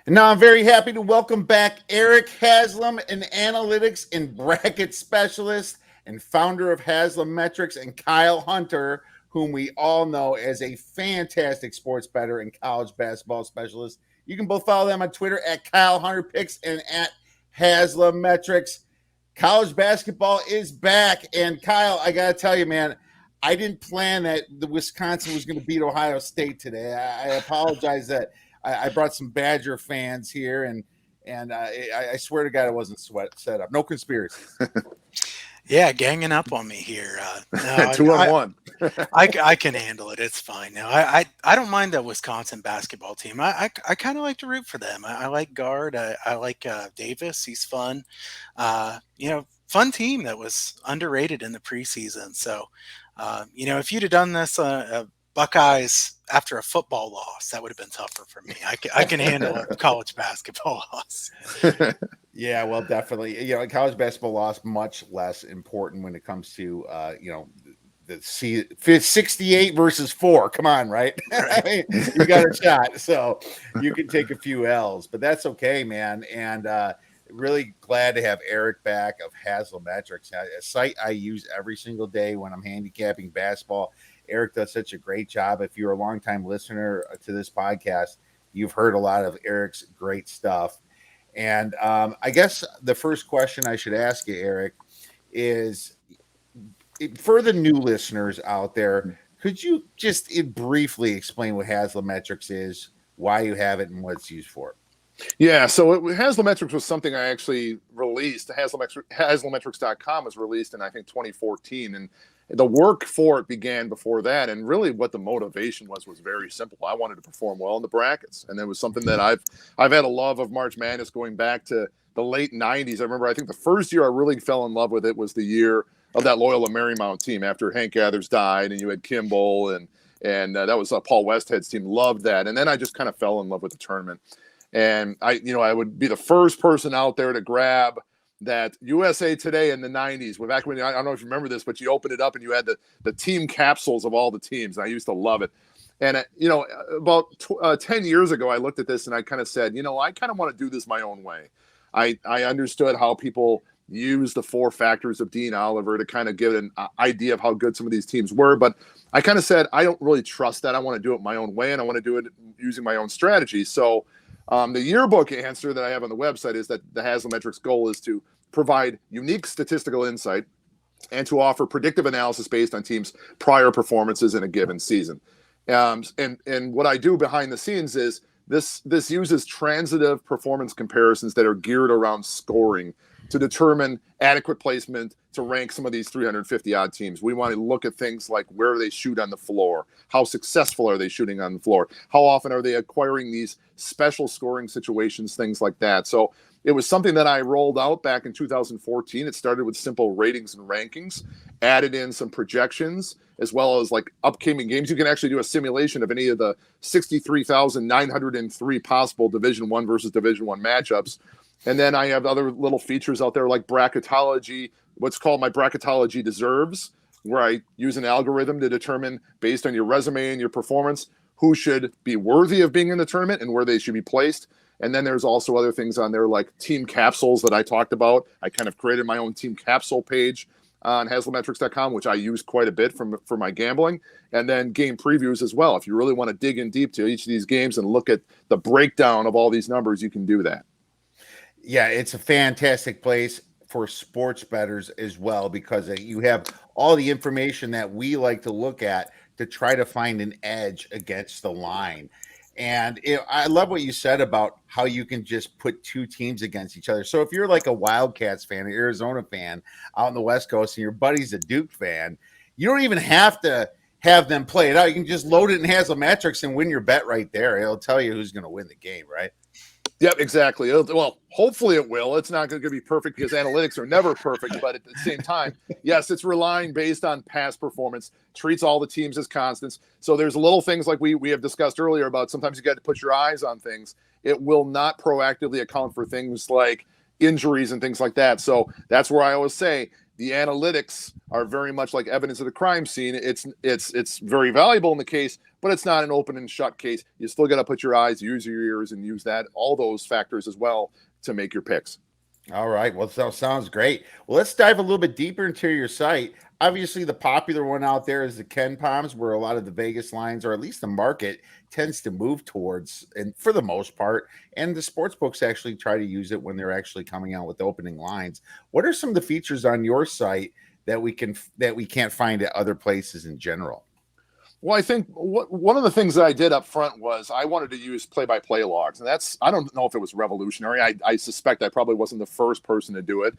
And now I'm very happy to welcome back Erik Haslam, an analytics and bracket specialist and founder of Haslam Metrics, and Kyle Hunter, whom we all know as a fantastic sports bettor and college basketball specialist. You can both follow them on Twitter at Kyle Hunter Picks and at Haslam Metrics. College basketball is back, and Kyle, I gotta tell you, man, I didn't plan that the Wisconsin was going to beat Ohio State today. I apologize that I brought some Badger fans here, and I swear to God, it wasn't set up. No conspiracy. Yeah, ganging up on me here. No, 2-on-1. I can handle it. It's fine. No, I don't mind the Wisconsin basketball team. I kind of like to root for them. I like Guard. I like Davis. He's fun. Fun team that was underrated in the preseason. So, if you'd have done this Buckeyes after a football loss, that would have been tougher for me. I can handle a college basketball loss. Yeah, well, definitely. College basketball loss much less important when it comes to the 68 versus 4. Come on, right? I mean, you got a shot, so you can take a few L's, but that's okay, man. And really glad to have Erik back of Haslam Metrics, a site I use every single day when I'm handicapping basketball. Erik does such a great job. If you're a longtime listener to this podcast, you've heard a lot of Erik's great stuff. And I guess the first question I should ask you, Erik, is for the new listeners out there, could you just briefly explain what Haslam Metrics is, why you have it, and what it's used for? Yeah, so Haslam Metrics was something I actually released. HaslamMetrics.com was released in, I think, 2014. And the work for it began before that. And really what the motivation was very simple. I wanted to perform well in the brackets. And it was something that I've had a love of March Madness going back to the late 90s. I remember, I think the first year I really fell in love with it was the year of that Loyola Marymount team after Hank Gathers died, and you had Kimball, and that was Paul Westhead's team. Loved that. And then I just kind of fell in love with the tournament. And I would be the first person out there to grab that USA Today in the 90s. Back when, I don't know if you remember this, but you opened it up and you had the team capsules of all the teams. And I used to love it. And, about 10 years ago, I looked at this and I kind of said, I kind of want to do this my own way. I understood how people use the 4 factors of Dean Oliver to kind of give an idea of how good some of these teams were. But I kind of said, I don't really trust that. I want to do it my own way, and I want to do it using my own strategy. So the yearbook answer that I have on the website is that the Haslam Metrics goal is to provide unique statistical insight and to offer predictive analysis based on teams' prior performances in a given season. And what I do behind the scenes is this uses transitive performance comparisons that are geared around scoring to determine adequate placement to rank some of these 350-odd teams. We want to look at things like where they shoot on the floor, how successful are they shooting on the floor, how often are they acquiring these special scoring situations, things like that. So it was something that I rolled out back in 2014. It started with simple ratings and rankings, added in some projections, as well as like upcoming games. You can actually do a simulation of any of the 63,903 possible Division I versus Division I matchups. And then I have other little features out there like bracketology, what's called my bracketology deserves, where I use an algorithm to determine, based on your resume and your performance, who should be worthy of being in the tournament and where they should be placed. And then there's also other things on there like team capsules that I talked about. I kind of created my own team capsule page on HaslamMetrics.com, which I use quite a bit for my gambling, and then game previews as well. If you really want to dig in deep to each of these games and look at the breakdown of all these numbers, you can do that. Yeah, it's a fantastic place for sports bettors as well, because you have all the information that we like to look at to try to find an edge against the line. And I love what you said about how you can just put 2 teams against each other. So if you're like a Wildcats fan, an Arizona fan out on the West Coast, and your buddy's a Duke fan, you don't even have to have them play it out. You can just load it in Haslam Metrics and win your bet right there. It'll tell you who's going to win the game, right? Yep, exactly. Well, hopefully it will. It's not going to be perfect because analytics are never perfect, but at the same time, yes, it's relying based on past performance, treats all the teams as constants. So there's little things like we have discussed earlier about sometimes you got to put your eyes on things. It will not proactively account for things like injuries and things like that. So that's where I always say, the analytics are very much like evidence of the crime scene. It's very valuable in the case, but it's not an open and shut case. You still got to put your eyes, use your ears, and use all those factors as well to make your picks. All right. Well, sounds great. Well, let's dive a little bit deeper into your site. Obviously, the popular one out there is the Ken Palms, where a lot of the Vegas lines, or at least the market, tends to move towards, and for the most part. And the sports books actually try to use it when they're actually coming out with opening lines. What are some of the features on your site that we can't find at other places in general? Well, I think one of the things that I did up front was I wanted to use play-by-play logs. And I don't know if it was revolutionary. I suspect I probably wasn't the first person to do it.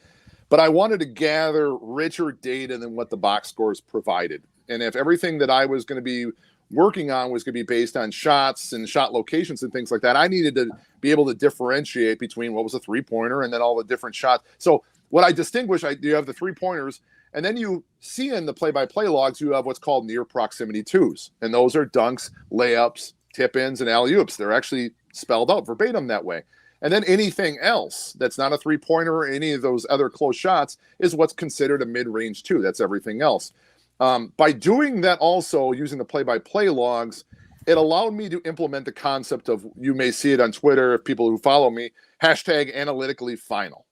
But I wanted to gather richer data than what the box scores provided. And if everything that I was going to be working on was going to be based on shots and shot locations and things like that, I needed to be able to differentiate between what was a three-pointer and then all the different shots. So what I distinguish, you have the three-pointers, and then you see in the play-by-play logs, you have what's called near proximity twos. And those are dunks, layups, tip-ins, and alley-oops. They're actually spelled out verbatim that way. And then anything else that's not a three-pointer or any of those other close shots is what's considered a mid-range two. That's everything else. By doing that also, using the play-by-play logs, it allowed me to implement the concept of, you may see it on Twitter, if people who follow me, #analytically final.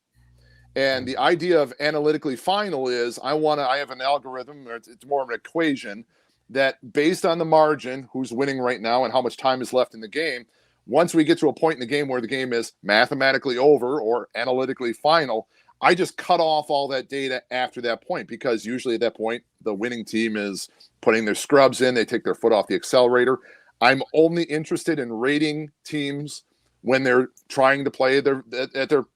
And the idea of analytically final is I have an algorithm, or it's more of an equation, that based on the margin, who's winning right now and how much time is left in the game, once we get to a point in the game where the game is mathematically over or analytically final, I just cut off all that data after that point, because usually at that point, the winning team is putting their scrubs in, they take their foot off the accelerator. I'm only interested in rating teams when they're trying to play at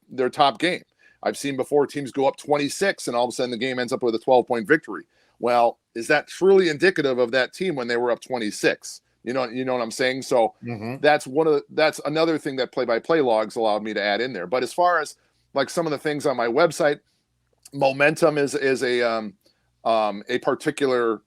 their top game. I've seen before teams go up 26 and all of a sudden the game ends up with a 12-point victory. Well, is that truly indicative of that team when they were up 26? You know what I'm saying? So that's another thing that play-by-play logs allowed me to add in there. But as far as like some of the things on my website, momentum is a particular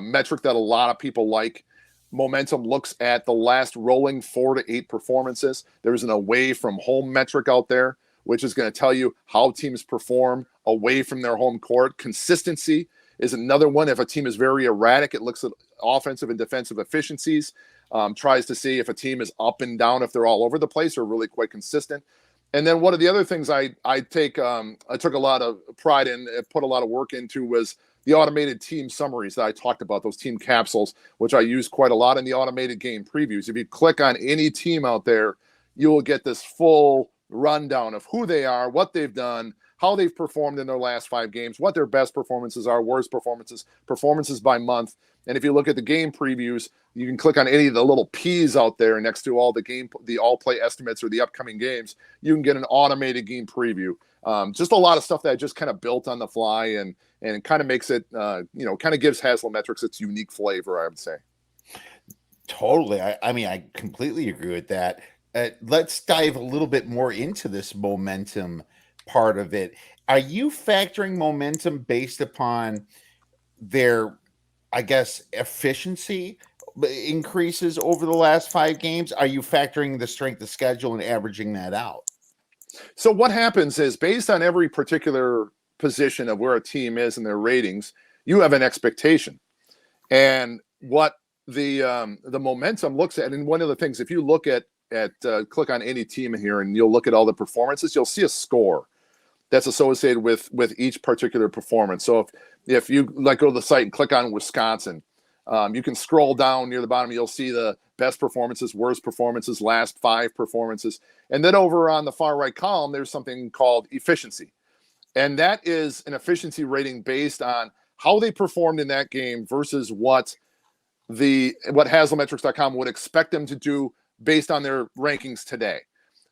metric that a lot of people like. Momentum looks at the last rolling 4 to 8 performances. There's an away from home metric out there, which is going to tell you how teams perform away from their home court. Consistency is another one. If a team is very erratic, it looks at offensive and defensive efficiencies, tries to see if a team is up and down, if they're all over the place or really quite consistent. And then one of the other things I took a lot of pride in, put a lot of work into, was the automated team summaries that I talked about, those team capsules, which I use quite a lot in the automated game previews. If you click on any team out there, you will get this full rundown of who they are, what they've done, how they've performed in their last 5 games, what their best performances are, worst performances by month. And if you look at the game previews, you can click on any of the little P's out there next to all the all play estimates or the upcoming games. You can get an automated game preview. Just a lot of stuff that I just kind of built on the fly, and it kind of makes it, kind of gives Haslametrics its unique flavor, I would say. Totally. I mean, I completely agree with that. Let's dive a little bit more into this momentum part of it. Are you factoring momentum based upon their, I guess, efficiency increases over the last 5 games? Are you factoring the strength of schedule and averaging that out? So what happens is, based on every particular position of where a team is in their ratings, you have an expectation. And what the momentum looks at, and one of the things, if you look at click on any team here and you'll look at all the performances, you'll see a score that's associated with each particular performance. So if you go to the site and click on Wisconsin, you can scroll down near the bottom. You'll see the best performances, worst performances, last 5 performances. And then over on the far right column, there's something called efficiency. And that is an efficiency rating based on how they performed in that game versus what Haslametrics.com would expect them to do based on their rankings today.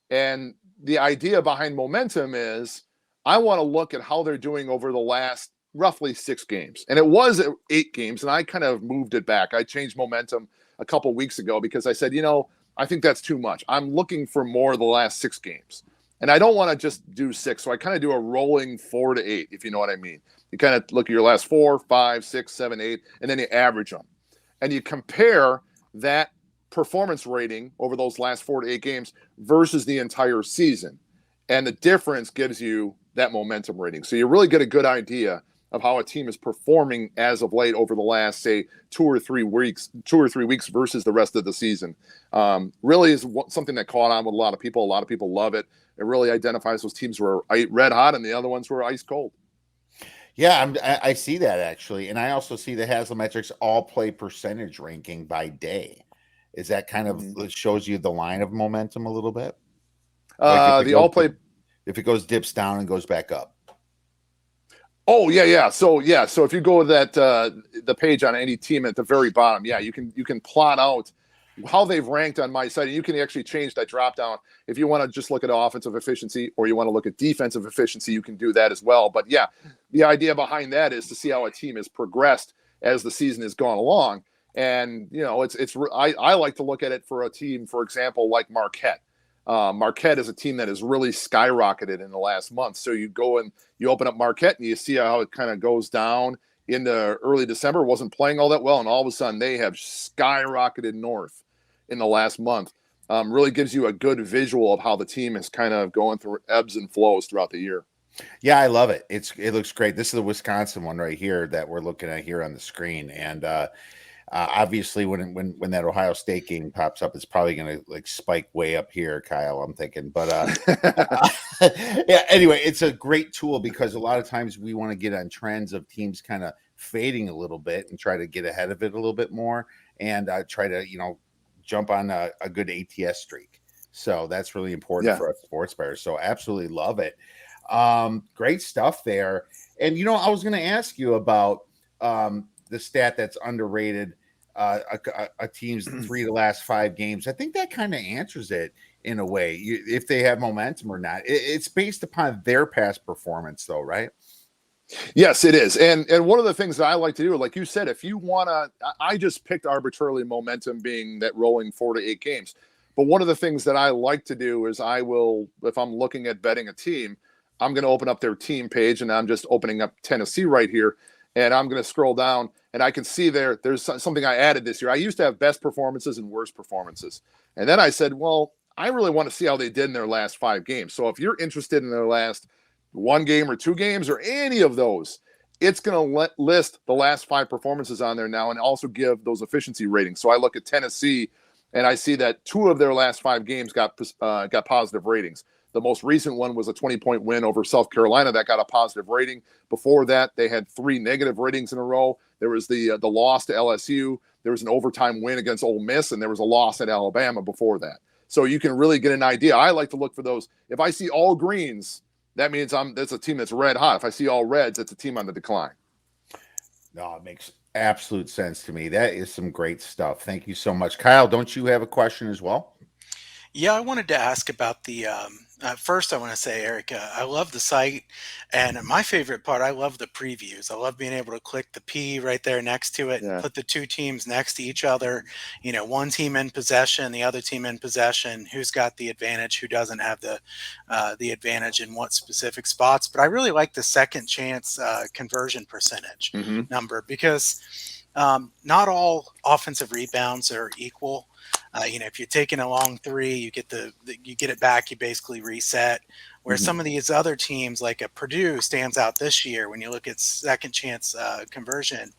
And the idea behind momentum is I want to look at how they're doing over the last roughly 6 games. And it was 8 games, and I kind of moved it back. I changed momentum a couple weeks ago because I said, I think that's too much. I'm looking for more of the last 6 games. And I don't want to just do 6. So I kind of do a rolling 4 to 8, if you know what I mean. You kind of look at your last 4, 5, 6, 7, 8, and then you average them. And you compare that performance rating over those last 4 to 8 games versus the entire season. And the difference gives you that momentum rating. So you really get a good idea of how a team is performing as of late over the last, say, 2 or 3 weeks versus the rest of the season. Really is something that caught on with a lot of people. A lot of people love it. It really identifies those teams who are red hot and the other ones who are ice cold. Yeah, I see that actually, and I also see the Haslametrics all play percentage ranking by day. Is that kind of shows you the line of momentum a little bit? Like The all play. If it goes dips down and goes back up. Oh yeah. So if you go to that the page on any team at the very bottom, you can plot out how they've ranked on my site, and you can actually change that drop down if you want to just look at offensive efficiency or you want to look at defensive efficiency. You can do that as well. But yeah, the idea behind that is to see how a team has progressed as the season has gone along. And I like to look at it for a team, for example, like Marquette. Marquette is a team that has really skyrocketed in the last month. So you go and you open up Marquette and you see how it kind of goes down into early December, wasn't playing all that well, and all of a sudden they have skyrocketed north in the last month. Really gives you a good visual of how the team is kind of going through ebbs and flows throughout the year. Yeah, I love it. It looks great. This is the Wisconsin one right here that we're looking at here on the screen, and obviously, when that Ohio State game pops up, it's probably going to like spike way up here, Kyle. I'm thinking, but yeah. Anyway, it's a great tool because a lot of times we want to get on trends of teams kind of fading a little bit and try to get ahead of it a little bit more, and try to jump on a good ATS streak. So that's really important for us sports bettors. So absolutely love it. Great stuff there. And I was going to ask you about the stat that's underrated, a team's 3 of the last 5 games. I think that kind of answers it in a way, if they have momentum or not. It's based upon their past performance, though, right? Yes, it is. And one of the things that I like to do, like you said, if you want to, I just picked arbitrarily momentum being that rolling 4 to 8 games. But one of the things that I like to do is I will, if I'm looking at betting a team, I'm going to open up their team page, and I'm just opening up Tennessee right here. And I'm going to scroll down, and I can see there's something I added this year. I used to have best performances and worst performances. And then I said, well, I really want to see how they did in their last 5 games. So if you're interested in their last 1 game or 2 games or any of those, it's going to list the last 5 performances on there now and also give those efficiency ratings. So I look at Tennessee, and I see that 2 of their last 5 games got positive ratings. The most recent one was a 20-point win over South Carolina that got a positive rating. Before that, they had 3 negative ratings in a row. There was the loss to LSU. There was an overtime win against Ole Miss, and there was a loss at Alabama before that. So you can really get an idea. I like to look for those. If I see all greens, that means that's a team that's red hot. If I see all reds, it's a team on the decline. No, it makes absolute sense to me. That is some great stuff. Thank you so much. Kyle, don't you have a question as well? Yeah, I wanted to ask about the first, I want to say, Eric, I love the site, and my favorite part, I love the previews. I love being able to click the P right there next to it and put the 2 teams next to each other. One team in possession, the other team in possession. Who's got the advantage? Who doesn't have the advantage in what specific spots? But I really like the second chance conversion percentage number because not all offensive rebounds are equal. If you're taking a long 3, you get you get it back, you basically reset. Whereas some of these other teams, like a Purdue, stands out this year when you look at second chance conversion.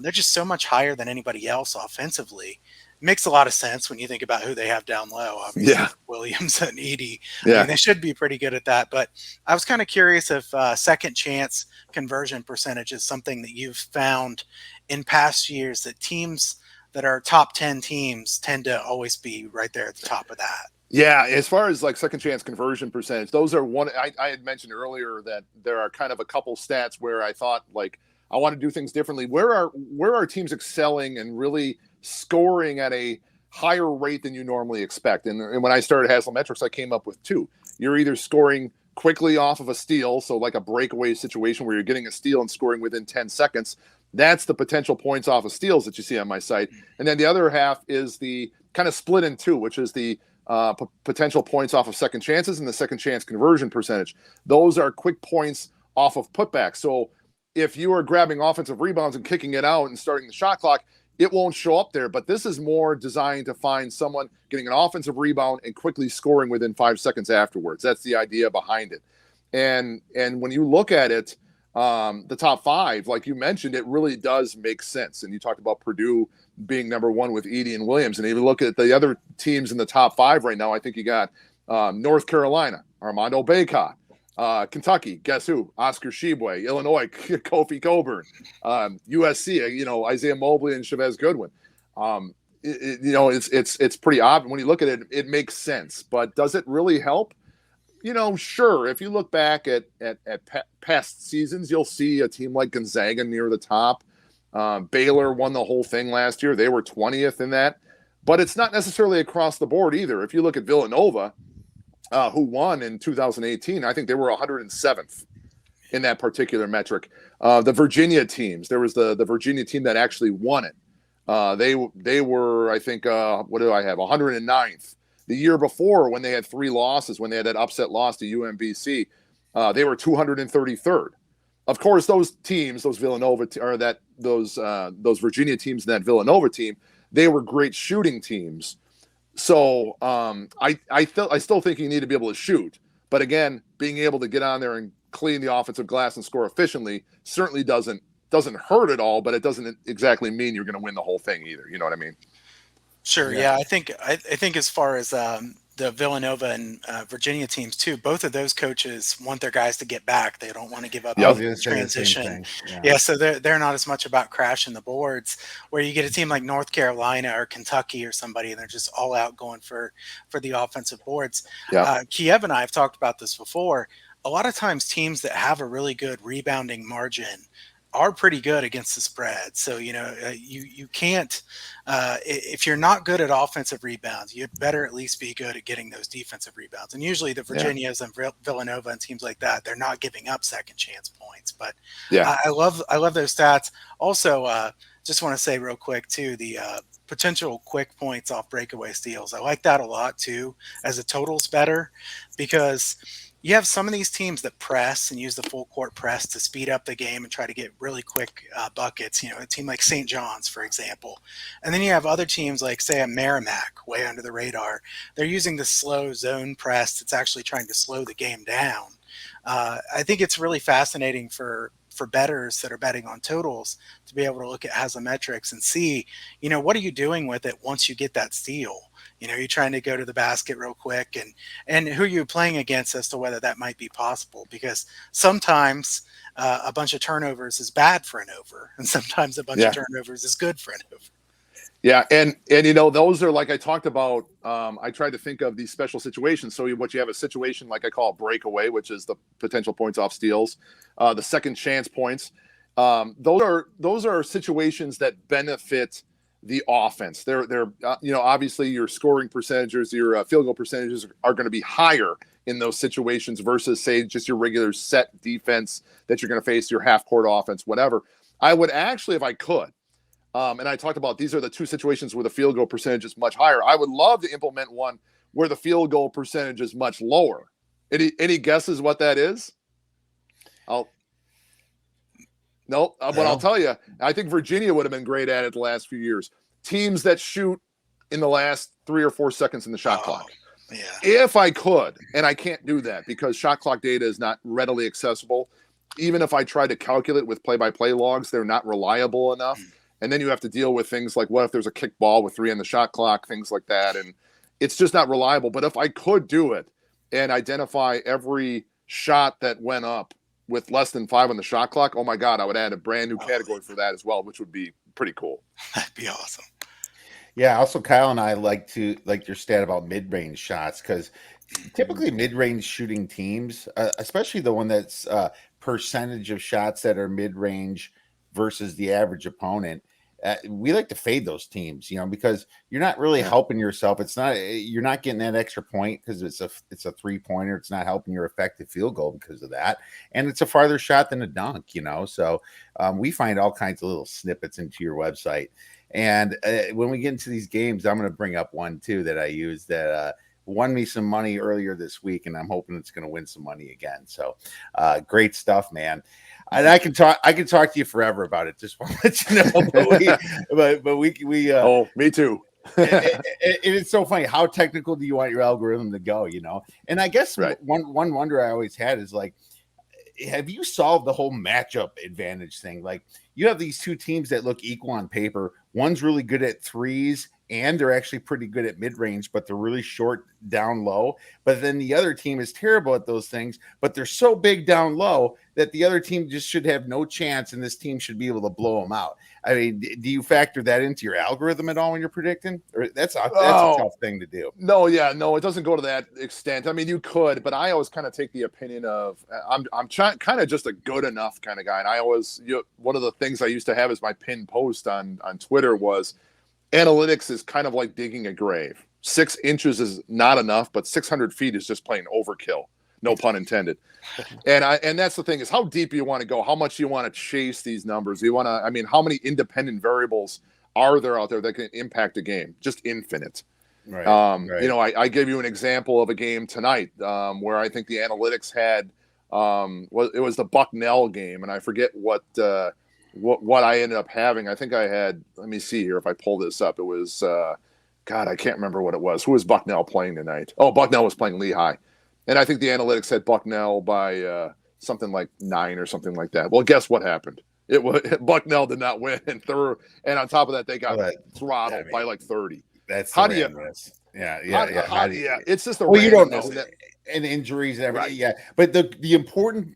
They're just so much higher than anybody else offensively. It makes a lot of sense when you think about who they have down low. Obviously, Williams and Edey. I mean, they should be pretty good at that. But I was kind of curious if second chance conversion percentage is something that you've found in past years that teams that are top 10 teams tend to always be right there at the top of that. Yeah, as far as like second chance conversion percentage, those are one. I had mentioned earlier that there are kind of a couple stats where I thought like I want to do things differently. Where are teams excelling and really scoring at a higher rate than you normally expect? And when I started Haslametrics, I came up with 2. You're either scoring quickly off of a steal, so like a breakaway situation where you're getting a steal and scoring within 10 seconds. That's the potential points off of steals that you see on my site. And then the other half is the kind of split in 2, which is the potential points off of second chances and the second chance conversion percentage. Those are quick points off of putbacks. So if you are grabbing offensive rebounds and kicking it out and starting the shot clock, it won't show up there. But this is more designed to find someone getting an offensive rebound and quickly scoring within 5 seconds afterwards. That's the idea behind it. And when you look at it, the top 5, like you mentioned, it really does make sense. And you talked about Purdue being number 1 with Edey and Williams. And if you look at the other teams in the top 5 right now, I think you got North Carolina, Armando Bacot. Kentucky, guess who? Oscar Tshiebwe. Illinois, Kofi Coburn. USC, Isaiah Mobley and Chavez Goodwin. It's pretty obvious. When you look at it, it makes sense. But does it really help? Sure. If you look back at past seasons, you'll see a team like Gonzaga near the top. Baylor won the whole thing last year. They were 20th in that. But it's not necessarily across the board either. If you look at Villanova, who won in 2018, I think they were 107th in that particular metric. The Virginia teams, there was the Virginia team that actually won it. They were, I think, what do I have? 109th. The year before, when they had 3 losses, when they had that upset loss to UMBC, they were 233rd. Of course, those teams, those Villanova or those Virginia teams and that Villanova team, they were great shooting teams. So I still think you need to be able to shoot. But again, being able to get on there and clean the offensive glass and score efficiently certainly doesn't hurt at all, but it doesn't exactly mean you're going to win the whole thing either. You know what I mean? Sure. Yeah. I think as far as the Villanova and Virginia teams too, both of those coaches want their guys to get back. They don't want to give up transition. Yeah. So they're not as much about crashing the boards, where you get a team like North Carolina or Kentucky or somebody, and they're just all out going for the offensive boards. Yeah. Kiev and I have talked about this before. A lot of times teams that have a really good rebounding margin are pretty good against the spread. So, you can't, if you're not good at offensive rebounds, you better at least be good at getting those defensive rebounds. And usually the Virginias and Villanova and teams like that, they're not giving up second chance points. But I love those stats. Also, just want to say real quick too, the potential quick points off breakaway steals. I like that a lot too, as a totals better, because you have some of these teams that press and use the full court press to speed up the game and try to get really quick buckets. A team like St. John's, for example. And then you have other teams like, say, a Merrimack, way under the radar. They're using the slow zone press that's actually trying to slow the game down. I think it's really fascinating for bettors that are betting on totals to be able to look at Haslametrics and see, what are you doing with it once you get that steal? You're trying to go to the basket real quick, and who you're playing against as to whether that might be possible, because sometimes a bunch of turnovers is bad for an over, and sometimes a bunch of turnovers is good for an over. Yeah, and those are, like I talked about, I tried to think of these special situations. So what you have a situation like I call a breakaway, which is the potential points off steals, the second chance points. Those are situations that benefit the offense. They're obviously your scoring percentages, your field goal percentages are going to be higher in those situations versus, say, just your regular set defense that you're going to face, your half court offense, whatever. I would actually, if I could, and I talked about these are the 2 situations where the field goal percentage is much higher. I would love to implement one where the field goal percentage is much lower. Any guesses what that is? But I'll tell you, I think Virginia would have been great at it the last few years. Teams that shoot in the last 3 or 4 seconds in the shot clock. Yeah. If I could, and I can't do that because shot clock data is not readily accessible. Even if I try to calculate with play-by-play logs, they're not reliable enough. And then you have to deal with things like, what if there's a kick ball with 3 on the shot clock, things like that. And it's just not reliable. But if I could do it and identify every shot that went up with less than 5 on the shot clock, oh my God, I would add a brand new category for that as well, which would be pretty cool. That'd be awesome. Yeah. Also, Kyle and I like your stat about mid-range shots, because typically mid-range shooting teams, especially the one that's percentage of shots that are mid-range versus the average opponent, we like to fade those teams, because you're not really helping yourself. You're not getting that extra point because it's a 3-pointer. It's not helping your effective field goal because of that. And it's a farther shot than a dunk, So we find all kinds of little snippets into your website. And when we get into these games, I'm going to bring up one too that I use that won me some money earlier this week, and I'm hoping it's going to win some money again. So great stuff, man. And I can talk to you forever about it. Just want to let you know. But we oh, me too. It's so funny. How technical do you want your algorithm to go? And I guess Right. one wonder I always had is like, have you solved the whole matchup advantage thing? Like, you have these two teams that look equal on paper. One's really good at threes, and they're actually pretty good at mid range, but they're really short down low. But then the other team is terrible at those things, but they're so big down low that the other team just should have no chance, and this team should be able to blow them out. I mean, do you factor that into your algorithm at all when you're predicting? Or that's a tough thing to do. No, it doesn't go to that extent. I mean, you could, but I always kind of take the opinion of I'm trying kind of just a good enough kind of guy. And I always, one of the things I used to have as my pinned post on Twitter was analytics is kind of like digging a grave. 6 inches is not enough, but 600 feet is just plain overkill. No pun intended. And that's the thing, is how deep you want to go, how much you want to chase these numbers. You want to, I mean, how many independent variables are there out there that can impact a game? Just infinite. Right. I gave you an example of a game tonight where I think the analytics had it was the Bucknell game, and I forget what I ended up having. I think I had, let me see here if I pull this up. It was God, I can't remember what it was. Who was Bucknell playing tonight? Oh, Bucknell was playing Lehigh. And I think the analytics had Bucknell by something like 9 or something like that. Well, guess what happened? It was Bucknell did not win, and on top of that, they got throttled by like 30. That's how do you? Yeah. It's just a you don't know. And injuries and everything. Right. Yeah. But the important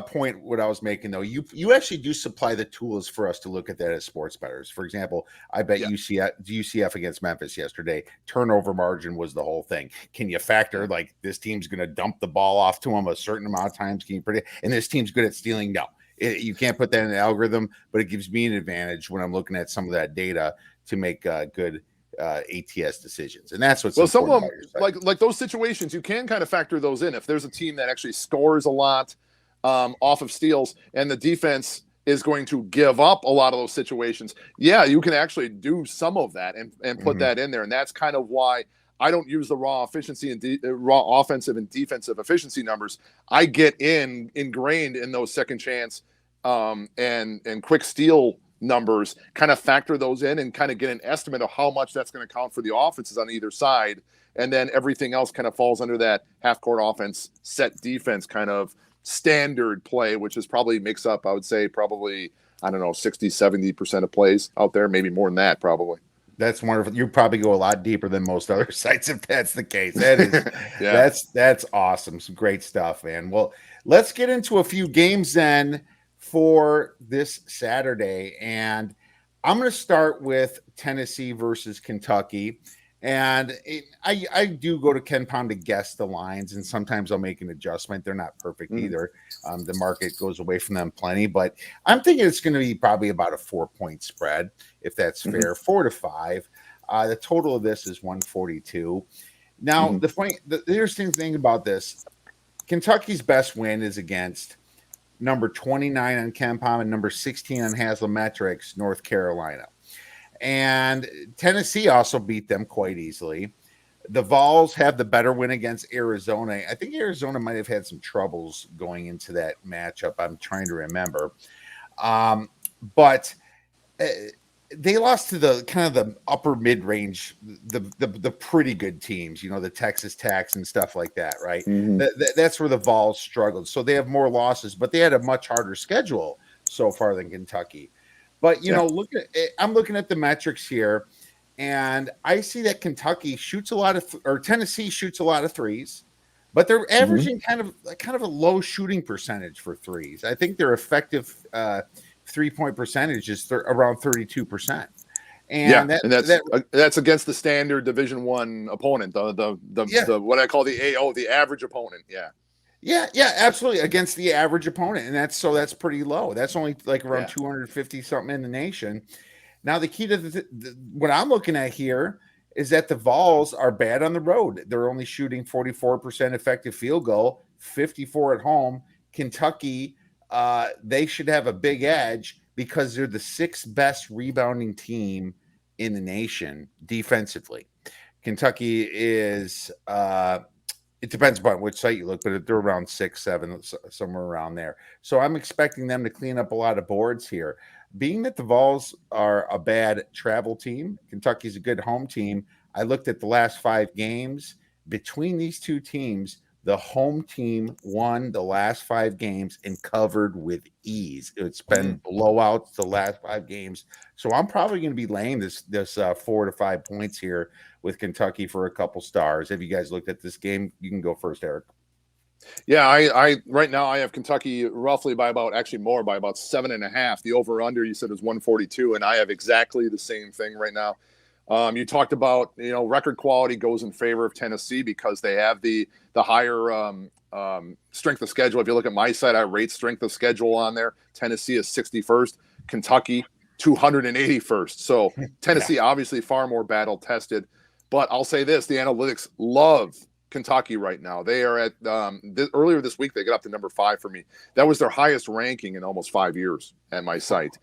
point, what I was making though, you actually do supply the tools for us to look at that as sports bettors. For example, I bet UCF against Memphis yesterday, turnover margin was the whole thing. Can you factor like this team's going to dump the ball off to them a certain amount of times? Can you predict? And this team's good at stealing? No. You can't put that in the algorithm, but it gives me an advantage when I'm looking at some of that data to make good ATS decisions. And that's what's some of them, like those situations, you can kind of factor those in. If there's a team that actually scores a lot off of steals and the defense is going to give up a lot of those situations, you can actually do some of that and put that in there. And that's kind of why I don't use the raw efficiency and raw offensive and defensive efficiency numbers. I get ingrained in those second chance and quick steal numbers, kind of factor those in and kind of get an estimate of how much that's going to count for the offenses on either side. And then everything else kind of falls under that half court offense, set defense kind of standard play, which is probably makes up, I would say, probably, I don't know, 60-70% of plays out there, maybe more than that, probably. That's wonderful. You probably go a lot deeper than most other sites if that's the case. That is that's awesome. Some great stuff, man. Well, let's get into a few games then for this Saturday. And I'm going to start with Tennessee versus Kentucky. And I do go to KenPom to guess the lines, and sometimes I'll make an adjustment. They're not perfect either. The market goes away from them plenty, but I'm thinking it's going to be probably about a 4-point spread, if that's fair, 4 to 5. The total of this is 142. Now, the interesting thing about this, Kentucky's best win is against number 29 on KenPom and number 16 on Haslametrics, North Carolina. And Tennessee also beat them quite easily. The Vols have the better win against Arizona. I think Arizona might have had some troubles going into that matchup. I'm trying to remember. But they lost to the kind of the upper mid-range, the pretty good teams, the Texas Techs and stuff like that, right? That's where the Vols struggled. So they have more losses, but they had a much harder schedule so far than Kentucky. But, I'm looking at the metrics here, and I see that Kentucky shoots a lot of or Tennessee shoots a lot of threes, but they're averaging kind of a low shooting percentage for threes. I think their effective 3-point percentage is around 32%. And that's against the standard Division I opponent, the what I call the AO, the average opponent. Yeah, absolutely. Against the average opponent. And that's pretty low. That's only like around 250 something in the nation. Now, the key to what I'm looking at here is that the Vols are bad on the road. They're only shooting 44% effective field goal, 54 at home. Kentucky, they should have a big edge because they're the 6th best rebounding team in the nation defensively. Kentucky is it depends upon which site you look, but they're around 6, 7, somewhere around there. So I'm expecting them to clean up a lot of boards here. being that the Vols are a bad travel team, Kentucky's a good home team. I looked at the last 5 games between these two teams. The home team won the last 5 games and covered with ease. It's been blowouts the last 5 games. So I'm probably going to be laying this 4 to 5 points here with Kentucky for a couple stars. Have you guys looked at this game? You can go first, Eric. Yeah, I right now I have Kentucky roughly by about 7.5. The over under you said was 142, and I have exactly the same thing right now. You talked about, record quality goes in favor of Tennessee because they have the higher strength of schedule. If you look at my site, I rate strength of schedule on there. Tennessee is 61st, Kentucky 281st. So Tennessee obviously far more battle tested. But I'll say this: the analytics love Kentucky right now. They are at earlier this week they got up to number 5 for me. That was their highest ranking in almost 5 years at my site.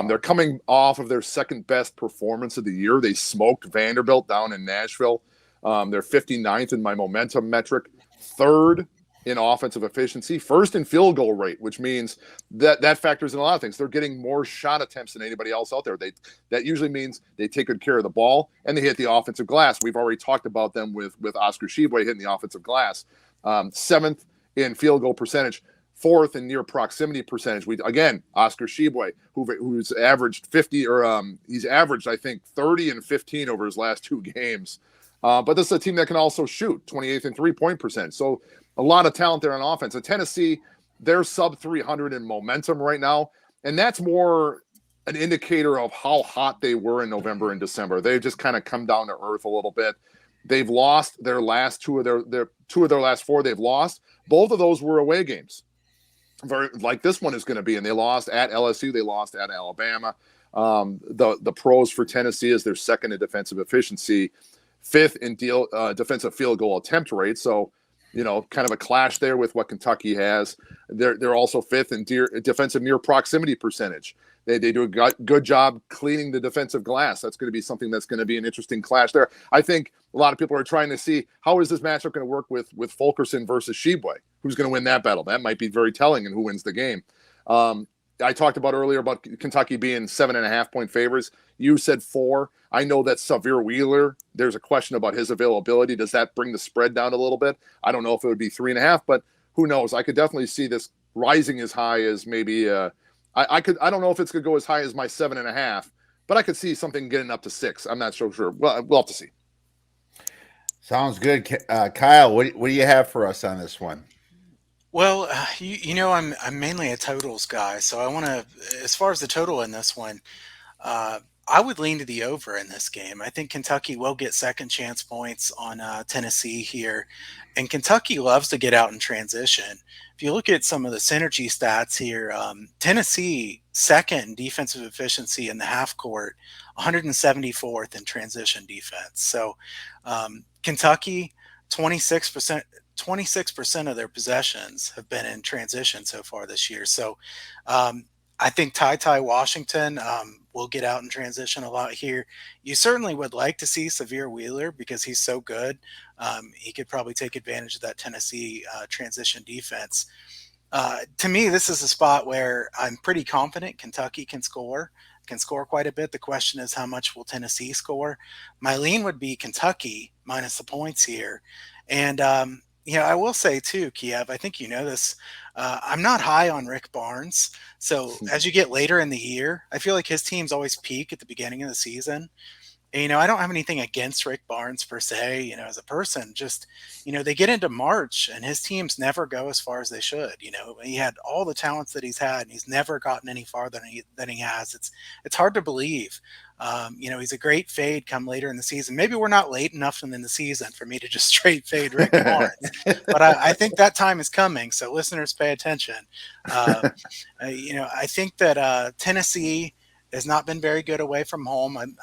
They're coming off of their second best performance of the year. They smoked Vanderbilt down in Nashville. They're 59th in my momentum metric, 3rd in offensive efficiency, 1st in field goal rate, which means that factors in a lot of things. They're getting more shot attempts than anybody else out there. That usually means they take good care of the ball and they hit the offensive glass. We've already talked about them with Oscar Tshiebwe hitting the offensive glass. 7th in field goal percentage, 4th in near proximity percentage. Oscar Tshiebwe, who's averaged 50 he's averaged, I think, 30 and 15 over his last 2 games. But this is a team that can also shoot, 28th in 3-point percentage. So a lot of talent there on offense. And Tennessee, they're sub 300 in momentum right now. And that's more an indicator of how hot they were in November and December. They've just kind of come down to earth a little bit. They've lost their last two of their last 4 they've lost. Both of those were away games. Very like this one is going to be. And they lost at LSU. They lost at Alabama. The pros for Tennessee is they're 2nd in defensive efficiency, 5th in defensive field goal attempt rate. So, kind of a clash there with what Kentucky has. They're also 5th in defensive near proximity percentage. They do a good job cleaning the defensive glass. That's going to be something that's going to be an interesting clash there. I think a lot of people are trying to see how is this matchup going to work with Fulkerson versus Tshiebwe. Who's going to win that battle? That might be very telling in who wins the game. I talked about earlier about Kentucky being 7.5-point favorites. You said 4. I know that Xavier Wheeler, there's a question about his availability. Does that bring the spread down a little bit? I don't know if it would be 3.5, but who knows? I could definitely see this rising as high as maybe I don't know if it's going to go as high as my 7.5, but I could see something getting up to 6. I'm not so sure. Well, we'll have to see. Sounds good. Kyle, what do you have for us on this one? Well, I'm mainly a totals guy, so I want to, as far as the total in this one, I would lean to the over in this game. I think Kentucky will get second chance points on Tennessee here, and Kentucky loves to get out in transition. If you look at some of the synergy stats here, Tennessee 2nd in defensive efficiency in the half court, 174th in transition defense. So Kentucky, 26% of their possessions have been in transition so far this year. So I think Ty Washington will get out in transition a lot here. You certainly would like to see Xavier Wheeler because he's so good. He could probably take advantage of that Tennessee transition defense. To me, this is a spot where I'm pretty confident Kentucky can score quite a bit. The question is, how much will Tennessee score? My lean would be Kentucky minus the points here. And I will say too, Kiev, I think you know this. I'm not high on Rick Barnes. So as you get later in the year, I feel like his teams always peak at the beginning of the season. And, I don't have anything against Rick Barnes per se, as a person. Just, they get into March and his teams never go as far as they should. He had all the talents that he's had, and he's never gotten any farther than he has. It's hard to believe. He's a great fade come later in the season. Maybe we're not late enough in the season for me to just straight fade Rick Barnes, but I think that time is coming. So listeners, pay attention. I think that Tennessee has not been very good away from home. I'm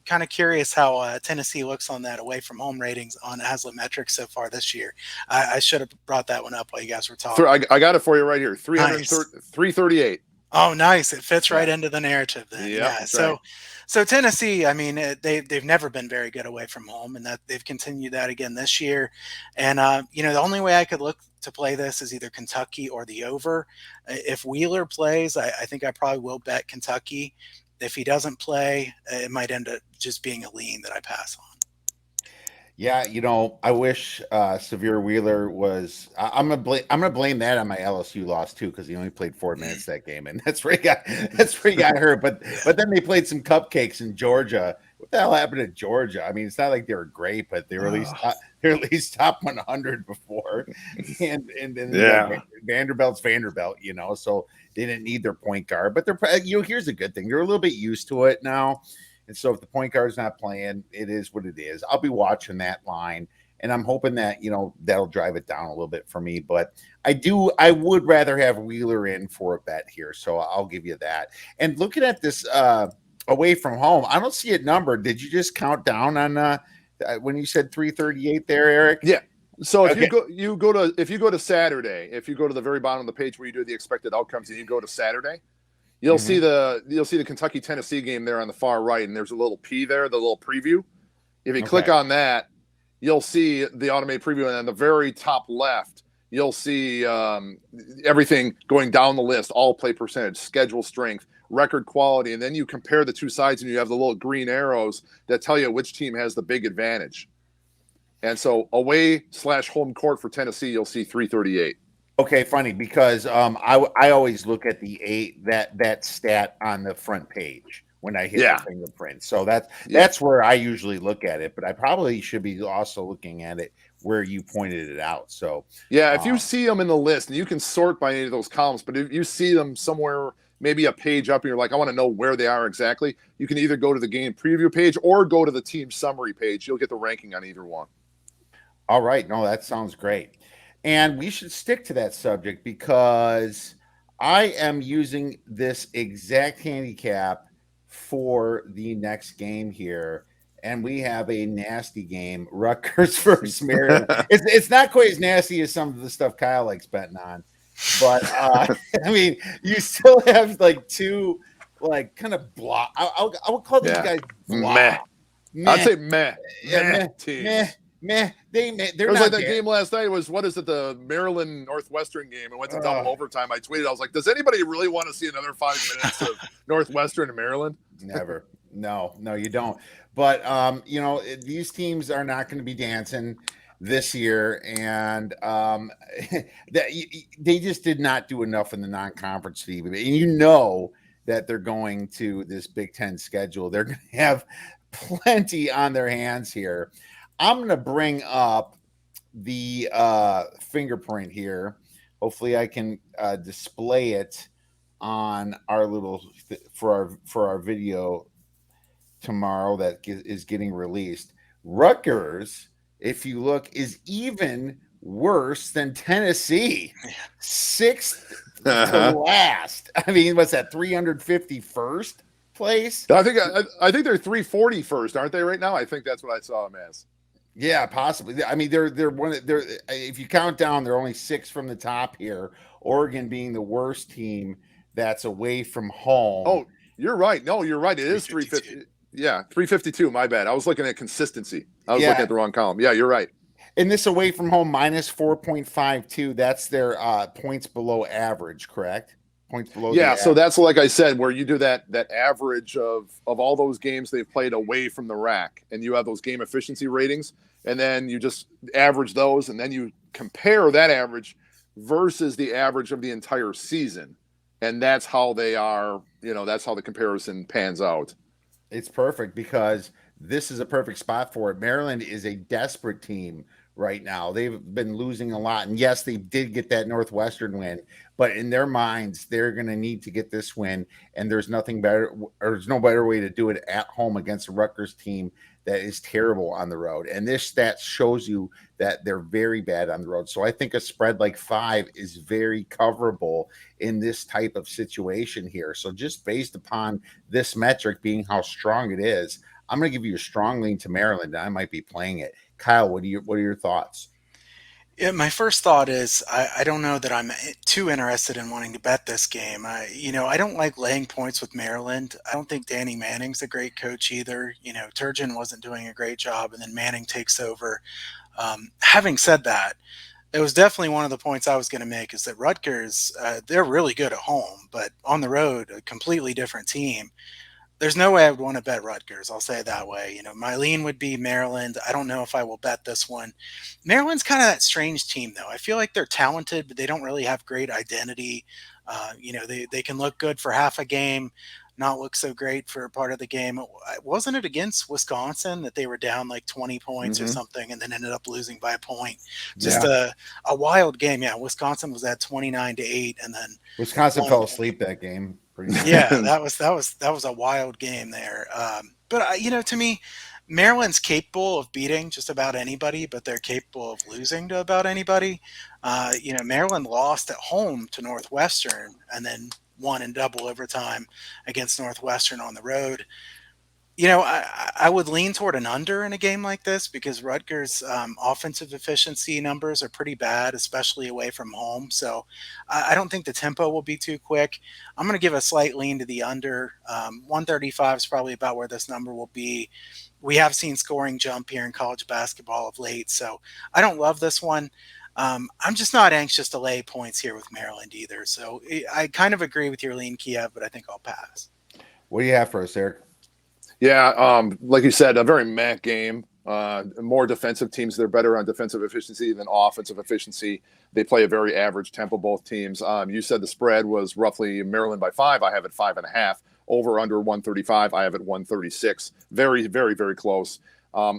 kind of curious how Tennessee looks on that away from home ratings on Haslametrics so far this year. I should have brought that one up while you guys were talking. I got it for you right here. 338. Oh, nice. It fits right Yeah. into the narrative then. Yep, Yeah. that's right. So Tennessee, I mean, they've never been very good away from home, and that they've continued that again this year. And the only way I could look to play this is either Kentucky or the over. If Wheeler plays, I think I probably will bet Kentucky. If he doesn't play, it might end up just being a lean that I pass on. Yeah, I wish Severe Wheeler was. I'm gonna blame that on my LSU loss too, because he only played 4 minutes that game, and that's where he got hurt. But then they played some cupcakes in Georgia. What the hell happened to Georgia? I mean, it's not like they were great, but they were they're at least top 100 before, and then Vanderbilt's Vanderbilt, so they didn't need their point guard. But here's a good thing: they're a little bit used to it now. And so if the point guard's not playing, it is what it is. I'll be watching that line, and I'm hoping that, that'll drive it down a little bit for me. But I would rather have Wheeler in for a bet here. So I'll give you that. And looking at this away from home, I don't see it numbered. Did you just count down on when you said 338 there, Eric? Yeah. So if Okay. you go to Saturday, if you go to the very bottom of the page where you do the expected outcomes and you go to Saturday, you'll see the Kentucky Tennessee game there on the far right, and there's a little P there, the little preview. If you click on that, you'll see the automated preview, and on the very top left, you'll see everything going down the list: all play percentage, schedule strength, record quality, and then you compare the two sides, and you have the little green arrows that tell you which team has the big advantage. And so away/home court for Tennessee, you'll see 338. Okay, funny, because I always look at that stat on the front page when I hit the fingerprint. So that's where I usually look at it, but I probably should be also looking at it where you pointed it out. So if you see them in the list, and you can sort by any of those columns, but if you see them somewhere, maybe a page up, and you're like, I want to know where they are exactly, you can either go to the game preview page or go to the team summary page. You'll get the ranking on either one. All right. No, that sounds great. And we should stick to that subject because I am using this exact handicap for the next game here. And we have a nasty game, Rutgers versus Maryland. It's not quite as nasty as some of the stuff Kyle likes betting on. But, I mean, you still have like two, like kind of blah. I would call these guys blah. Meh. I'd say meh. Yeah, meh. They're it was not like that game last night was, what is it, the Maryland Northwestern game? It went to double overtime. I tweeted, I was like, does anybody really want to see another 5 minutes of Northwestern and Maryland? Never. No, you don't. But these teams are not going to be dancing this year, and they just did not do enough in the non-conference team. And that they're going to this Big Ten schedule. They're going to have plenty on their hands here. I'm going to bring up the fingerprint here. Hopefully I can display it on our for our video tomorrow that is getting released. Rutgers, if you look, is even worse than Tennessee. 6th to last. I mean, what's that, 351st place? I think they're 341st, aren't they, right now? I think that's what I saw them as. Yeah, possibly. I mean, they're if you count down, they're only 6 from the top here. Oregon being the worst team that's away from home. Oh, you're right. No, you're right. It is 350. Yeah, 352. My bad. I was looking at consistency. I was looking at the wrong column. Yeah, you're right. And this away from home minus 4.52. That's their points below average, correct? Points below. Yeah, so that's like I said, where you do that average of all those games they've played away from the rack, and you have those game efficiency ratings, and then you just average those, and then you compare that average versus the average of the entire season, and that's how they are. That's how the comparison pans out. It's perfect because this is a perfect spot for it. Maryland is a desperate team right now. They've been losing a lot. And yes, they did get that Northwestern win, but in their minds, they're going to need to get this win. And there's nothing better, or there's no better way to do it at home against a Rutgers team that is terrible on the road. And this stat shows you that they're very bad on the road. So I think a spread like 5 is very coverable in this type of situation here. So just based upon this metric being how strong it is, I'm going to give you a strong lean to Maryland. I might be playing it. Kyle, what are your thoughts? Yeah, my first thought is I don't know that I'm too interested in wanting to bet this game. I don't like laying points with Maryland. I don't think Danny Manning's a great coach either. Turgeon wasn't doing a great job, and then Manning takes over. Having said that, it was definitely one of the points I was going to make is that Rutgers, they're really good at home, but on the road, a completely different team. There's no way I would want to bet Rutgers. I'll say it that way. My lean would be Maryland. I don't know if I will bet this one. Maryland's kind of that strange team, though. I feel like they're talented, but they don't really have great identity. They can look good for half a game, not look so great for a part of the game. Wasn't it against Wisconsin that they were down like 20 points or Mm-hmm. something and then ended up losing by a point? Just Yeah. a wild game. Yeah, Wisconsin was at 29-8 and then Wisconsin won. fell asleep that game pretty much. Yeah, that was a wild game there. But to me, Maryland's capable of beating just about anybody, but they're capable of losing to about anybody. Maryland lost at home to Northwestern and then won in double overtime against Northwestern on the road. I would lean toward an under in a game like this because Rutgers' offensive efficiency numbers are pretty bad, especially away from home. So I don't think the tempo will be too quick. I'm going to give a slight lean to the under. 135 is probably about where this number will be. We have seen scoring jump here in college basketball of late, so I don't love this one. I'm just not anxious to lay points here with Maryland either. So I kind of agree with your lean, Kiev, but I think I'll pass. What do you have for us, Eric? Yeah, like you said, a very Mac game. More defensive teams, they're better on defensive efficiency than offensive efficiency. They play a very average tempo, both teams. You said the spread was roughly Maryland by 5. I have it 5.5. Over under 135. I have it 136. Very, very, very close.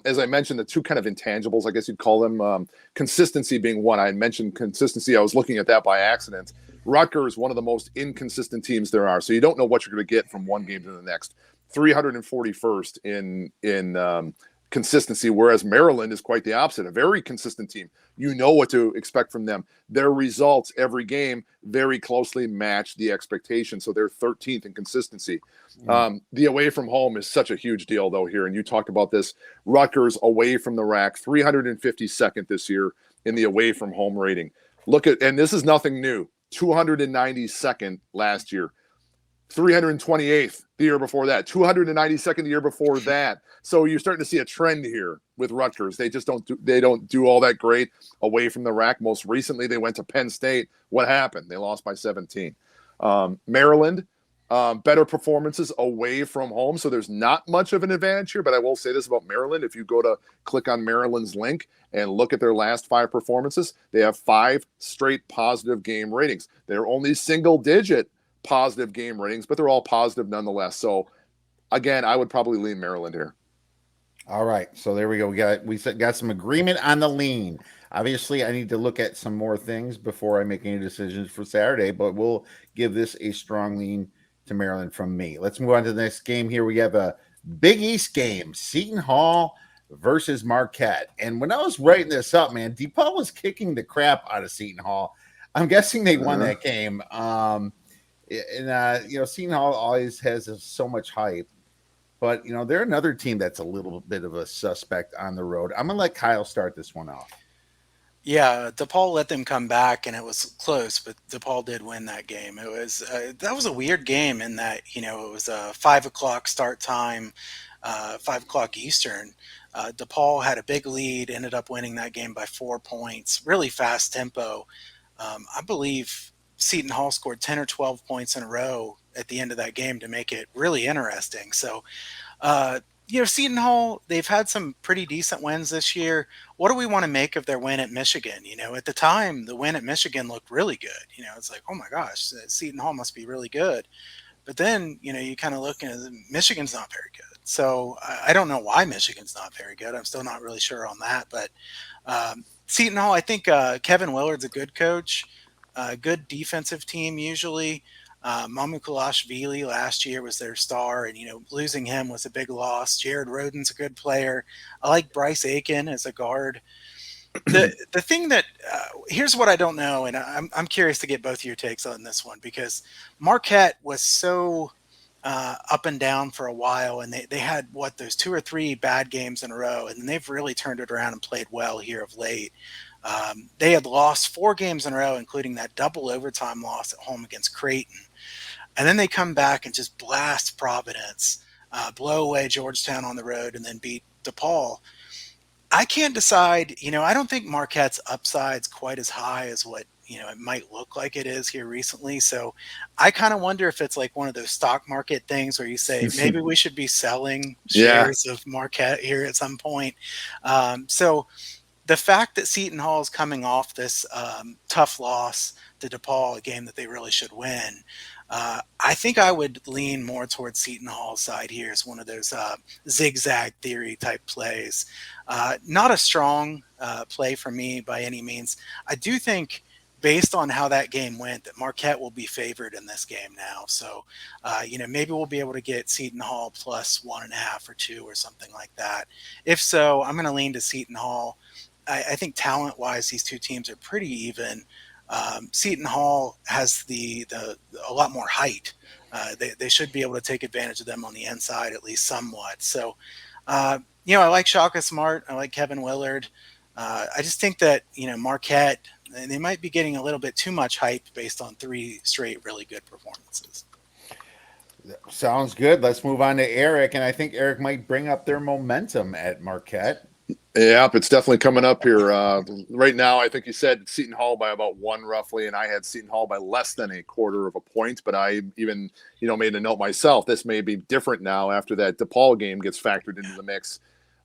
As I mentioned, the two kind of intangibles, I guess you'd call them, consistency being one. I had mentioned consistency. I was looking at that by accident. Rutgers, one of the most inconsistent teams there are. So you don't know what you're going to get from one game to the next. 341st in consistency, whereas Maryland is quite the opposite, a very consistent team. You know what to expect from them. Their results every game very closely match the expectation, so they're 13th in consistency. The away from home is such a huge deal, though, here, and you talked about this. Rutgers away from the rack, 352nd this year in the away from home rating. Look at, and this is nothing new, 292nd last year. 328th the year before that, 292nd the year before that. So you're starting to see a trend here with Rutgers. They just don't do all that great away from the rack. Most recently, they went to Penn State. What happened? They lost by 17. Maryland, better performances away from home. So there's not much of an advantage here, but I will say this about Maryland. If you go to click on Maryland's link and look at their last 5 performances, they have 5 straight positive game ratings. They're only single digit positive game ratings, but they're all positive nonetheless. So again, I would probably lean Maryland here. All right, so there we go. We got some agreement on the lean. Obviously, I need to look at some more things before I make any decisions for Saturday, but we'll give this a strong lean to Maryland from me. Let's move on to the next game here. We have a Big East game, Seton Hall versus Marquette. And when I was writing this up, man, DePaul was kicking the crap out of Seton Hall. I'm guessing they won that game. Seton Hall always has so much hype, but they're another team that's a little bit of a suspect on the road. I'm gonna let Kyle start this one off. Yeah, DePaul let them come back, and it was close, but DePaul did win that game. It was that was a weird game in that it was a 5 o'clock start time, 5 o'clock Eastern. DePaul had a big lead, ended up winning that game by 4 points. Really fast tempo. I believe Seton Hall scored 10 or 12 points in a row at the end of that game to make it really interesting. So, Seton Hall, they've had some pretty decent wins this year. What do we want to make of their win at Michigan? At the time, the win at Michigan looked really good. It's like, oh my gosh, Seton Hall must be really good. But then, you kind of look at Michigan's not very good. So I don't know why Michigan's not very good. I'm still not really sure on that. But Seton Hall, I think Kevin Willard's a good coach. Good defensive team usually. Mamu Kulashvili last year was their star, and losing him was a big loss. Jared Rhoden's a good player. I like Bryce Aiken as a guard. The thing that here's what I don't know, and I'm curious to get both of your takes on this one, because Marquette was so up and down for a while, and they had those 2 or 3 bad games in a row, and they've really turned it around and played well here of late. They had lost 4 games in a row, including that double overtime loss at home against Creighton. And then they come back and just blast Providence, blow away Georgetown on the road, and then beat DePaul. I can't decide. I don't think Marquette's upside's quite as high as what it might look like it is here recently. So I kind of wonder if it's like one of those stock market things where you say maybe we should be selling shares of Marquette here at some point. So the fact that Seton Hall is coming off this tough loss to DePaul, a game that they really should win, I think I would lean more towards Seton Hall's side here as one of those zigzag theory type plays. Not a strong play for me by any means. I do think, based on how that game went, that Marquette will be favored in this game now. So, maybe we'll be able to get Seton Hall plus 1.5 or 2 or something like that. If so, I'm going to lean to Seton Hall. I think talent-wise, these two teams are pretty even. Seton Hall has a lot more height. They should be able to take advantage of them on the inside, at least somewhat. So, I like Shaka Smart. I like Kevin Willard. I just think that, Marquette, they might be getting a little bit too much hype based on 3 straight really good performances. Sounds good. Let's move on to Erik. And I think Erik might bring up their momentum at Marquette. Yep, it's definitely coming up here. Right now, I think you said Seton Hall by about 1 roughly, and I had Seton Hall by less than 1/4 point. But I even, made a note myself. This may be different now after that DePaul game gets factored into the mix.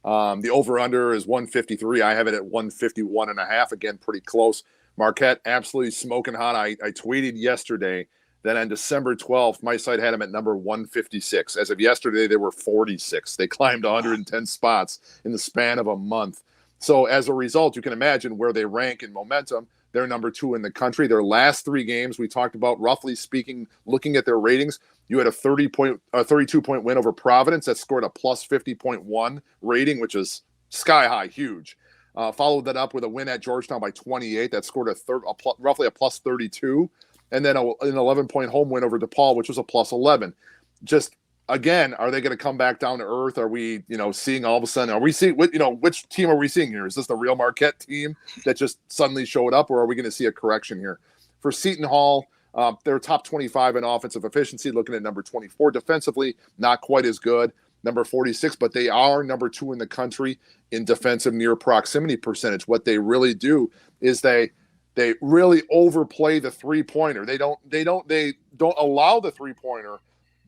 The over-under is 153. I have it at 151.5. Again, pretty close. Marquette absolutely smoking hot. I tweeted yesterday that on December 12th, my site had them at number 156. As of yesterday, they were 46. They climbed 110 spots in the span of a month. So as a result, you can imagine where they rank in momentum. They're number 2 in the country. Their last 3 games, we talked about, roughly speaking, looking at their ratings, you had a 32-point win over Providence that scored a plus 50.1 rating, which is sky high, huge. Followed that up with a win at Georgetown by 28 that scored roughly a plus 32. And then an 11-point home win over DePaul, which was a plus 11. Just, again, are they going to come back down to earth? Are we, seeing all of a sudden, are we seeing, which team are we seeing here? Is this the real Marquette team that just suddenly showed up, or are we going to see a correction here? For Seton Hall, they're top 25 in offensive efficiency, looking at number 24. Defensively, not quite as good, number 46, but they are number 2 in the country in defensive near proximity percentage. What they really do is they really overplay the 3-pointer. They don't allow the 3-pointer,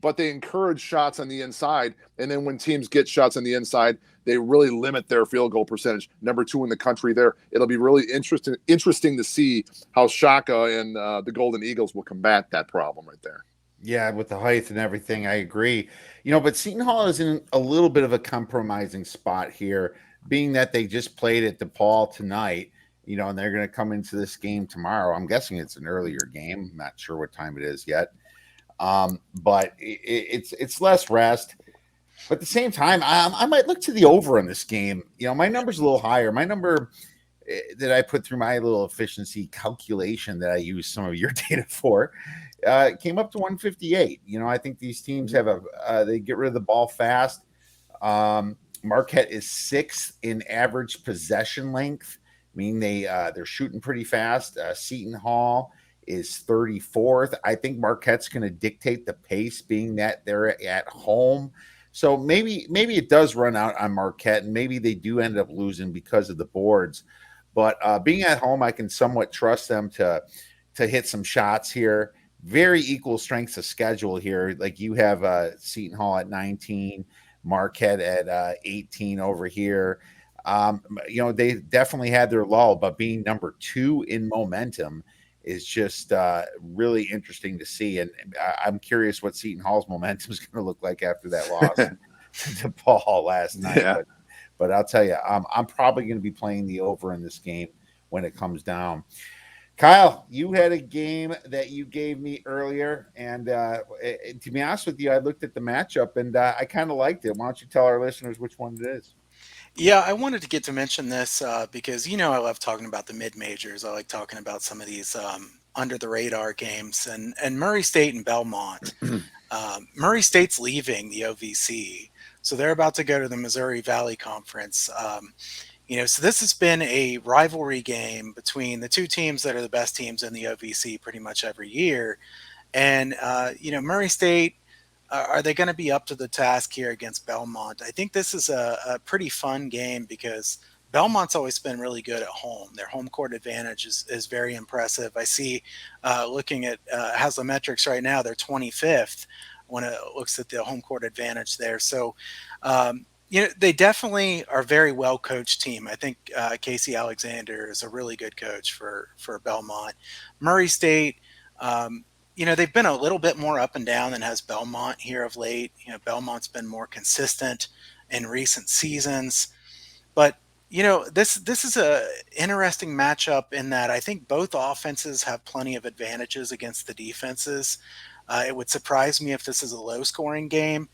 but they encourage shots on the inside. And then when teams get shots on the inside, they really limit their field goal percentage. Number 2 in the country there. It'll be really interesting to see how Shaka and the Golden Eagles will combat that problem right there. Yeah, with the height and everything, I agree. But Seton Hall is in a little bit of a compromising spot here, being that they just played at DePaul tonight. And they're going to come into this game tomorrow. I'm guessing it's an earlier game. I'm not sure what time it is yet. But it's less rest. But at the same time, I might look to the over in this game. My number's a little higher. My number that I put through my little efficiency calculation that I use some of your data for came up to 158. I think these teams have they get rid of the ball fast. Marquette is 6th in average possession length. Meaning they're shooting pretty fast. Seton Hall is 34th. I think Marquette's going to dictate the pace, being that they're at home. So maybe it does run out on Marquette, and maybe they do end up losing because of the boards. But being at home, I can somewhat trust them to hit some shots here. Very equal strengths of schedule here. Like you have Seton Hall at 19, Marquette at 18 over here. They definitely had their lull, but being number 2 in momentum is just really interesting to see. And I'm curious what Seton Hall's momentum is going to look like after that loss to DePaul last night. Yeah. But I'll tell you, I'm probably going to be playing the over in this game when it comes down. Kyle, you had a game that you gave me earlier, and to be honest with you, I looked at the matchup and I kind of liked it. Why don't you tell our listeners which one it is? Yeah, I wanted to get to mention this because, I love talking about the mid-majors. I like talking about some of these under-the-radar games. And Murray State and Belmont. Murray State's leaving the OVC, so they're about to go to the Missouri Valley Conference. So this has been a rivalry game between the two teams that are the best teams in the OVC pretty much every year. And, Murray State, are they going to be up to the task here against Belmont? I think this is a pretty fun game because Belmont's always been really good at home. Their home court advantage is very impressive. I see, looking at Haslametrics right now, they're 25th when it looks at the home court advantage there. So, they definitely are a very well coached team. I think Casey Alexander is a really good coach for Belmont. Murray State, they've been a little bit more up and down than has Belmont here of late. Belmont's been more consistent in recent seasons, but this is a interesting matchup in that I think both offenses have plenty of advantages against the defenses. It would surprise me if this is a low scoring game.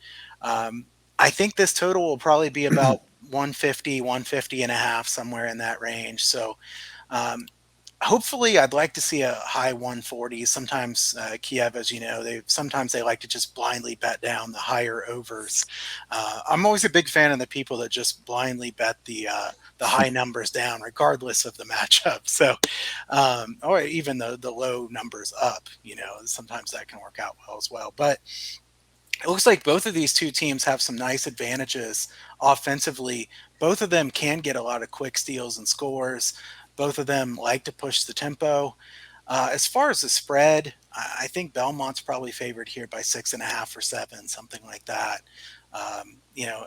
I think this total will probably be about 150 and a half, somewhere in that range. So, hopefully I'd like to see a high 140s. Sometimes Kiev, as you know, they like to just blindly bet down the higher overs. I'm always a big fan of the people that just blindly bet the high numbers down, regardless of the matchup. So, or even the low numbers up, sometimes that can work out well as well. But it looks like both of these two teams have some nice advantages offensively. Both of them can get a lot of quick steals and scores. Both of them like to push the tempo. As far as the spread, I think Belmont's probably favored here by 6.5 or 7, something like that.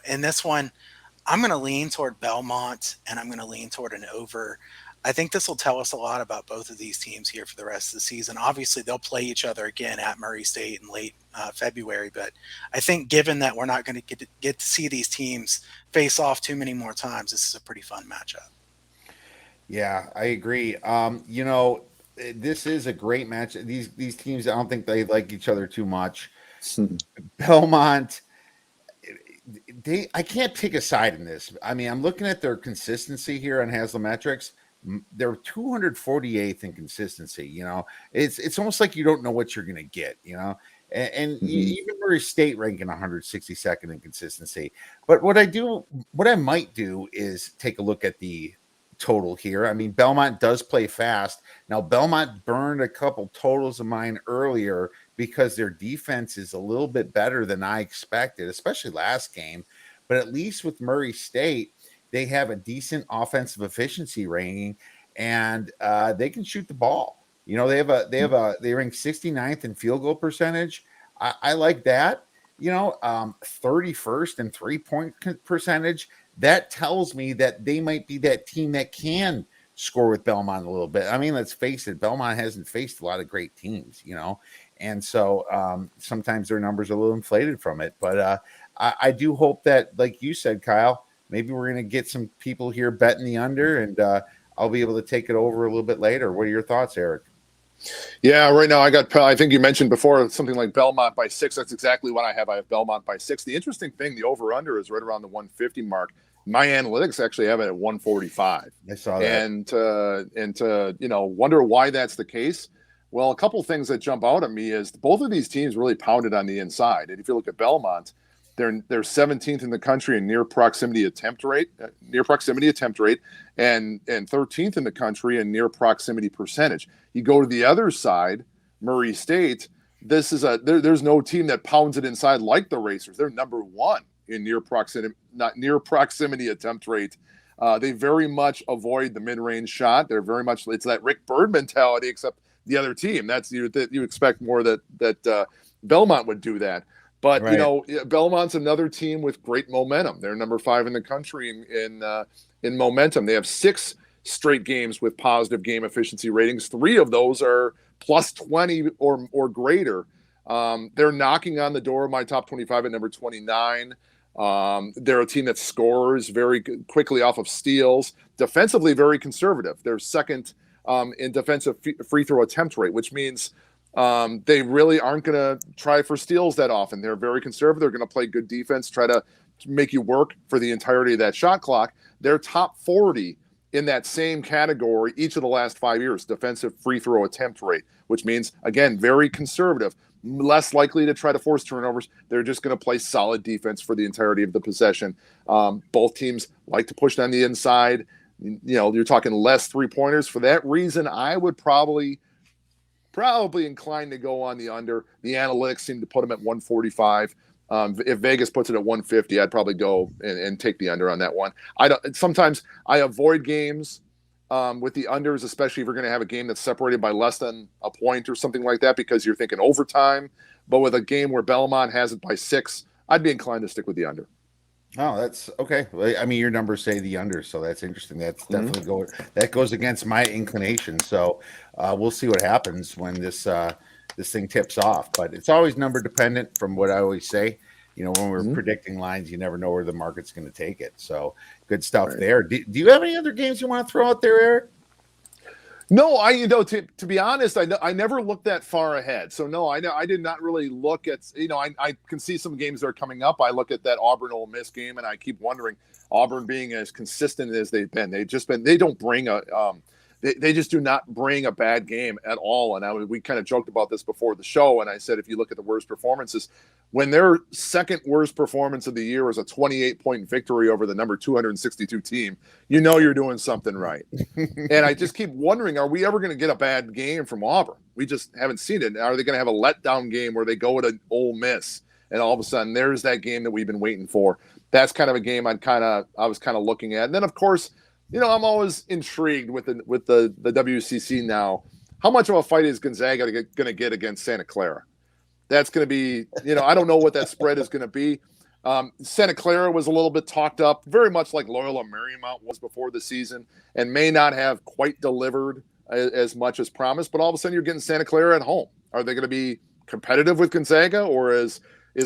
In this one, I'm going to lean toward Belmont, and I'm going to lean toward an over. I think this will tell us a lot about both of these teams here for the rest of the season. Obviously, they'll play each other again at Murray State in late February, but I think given that we're not going to get to see these teams face off too many more times, this is a pretty fun matchup. Yeah, I agree. This is a great match. These teams, I don't think they like each other too much. Belmont, I can't pick a side in this. I mean, I'm looking at their consistency here on Haslametrics. They're 248th in consistency. It's almost like you don't know what you're going to get. And even Murray State ranking 162nd in consistency. But what I might do is take a look at the total here. I mean, Belmont does play fast. Now, Belmont burned a couple totals of mine earlier because their defense is a little bit better than I expected, especially last game. But at least with Murray State, they have a decent offensive efficiency rating, and they can shoot the ball. They rank 69th in field goal percentage. I like that. 31st in 3-point percentage. That tells me that they might be that team that can score with Belmont a little bit. I mean, let's face it, Belmont hasn't faced a lot of great teams, and so sometimes their numbers are a little inflated from it. But I do hope that, like you said, Kyle, maybe we're going to get some people here betting the under, and I'll be able to take it over a little bit later. What are your thoughts, Eric? Yeah, right now I think you mentioned before something like Belmont by 6. That's exactly what I have. I have Belmont by 6. The interesting thing, the over-under is right around the 150 mark. My analytics actually have it at 145. I saw that. And wonder why that's the case. Well, a couple things that jump out at me is both of these teams really pounded on the inside. And if you look at Belmont, they're 17th in the country in near proximity attempt rate, and 13th in the country in near proximity percentage. You go to the other side, Murray State. There's no team that pounds it inside like the Racers. They're number 1 in near proximity attempt rate. They very much avoid the mid-range shot. It's that Rick Bird mentality, except the other team. That's you expect more that Belmont would do that. But right. Belmont's another team with great momentum. They're number 5 in the country in momentum. They have 6 straight games with positive game efficiency ratings. 3 of those are plus 20 or greater. They're knocking on the door of my top 25 at number 29. They're a team that scores very quickly off of steals. Defensively, very conservative. They're second in defensive free throw attempt rate, which means they really aren't going to try for steals that often. They're very conservative. They're going to play good defense, try to make you work for the entirety of that shot clock. They're top 40 in that same category each of the last 5 years, defensive free throw attempt rate, which means, again, very conservative, less likely to try to force turnovers. They're just going to play solid defense for the entirety of the possession. Both teams like to push on the inside. you're talking less 3-pointers. For that reason, I would probably inclined to go on the under. The analytics seem to put them at 145. If Vegas puts it at 150, I'd probably go and take the under on that one. Sometimes I avoid games with the unders, especially if you're going to have a game that's separated by less than a point or something like that, because you're thinking overtime. But with a game where Belmont has it by 6, I'd be inclined to stick with the under. Oh, that's okay. I mean, your numbers say the under, so that's interesting. That's definitely that goes against my inclination. So we'll see what happens when this thing tips off. But it's always number dependent, from what I always say. When we're predicting lines, you never know where the market's going to take it. So good stuff there. Do you have any other games you want to throw out there, Eric? No, to be honest, I never looked that far ahead. So no, I did not really look at, I can see some games that are coming up. I look at that Auburn Ole Miss game, and I keep wondering, Auburn being as consistent as they've been, they don't bring they just do not bring a bad game at all. And we kind of joked about this before the show, and I said, if you look at the worst performances, when their second worst performance of the year was a 28-point victory over the number 262 team, you're doing something right. And I just keep wondering, are we ever going to get a bad game from Auburn? We just haven't seen it. Are they going to have a letdown game where they go to Ole Miss and all of a sudden there's that game that we've been waiting for? That's kind of a game I was kind of looking at. And then, of course, I'm always intrigued with the WCC now. How much of a fight is Gonzaga going to get against Santa Clara? That's going to be, I don't know what that spread is going to be. Santa Clara was a little bit talked up, very much like Loyola Marymount was before the season, and may not have quite delivered as much as promised. But all of a sudden, you're getting Santa Clara at home. Are they going to be competitive with Gonzaga, or is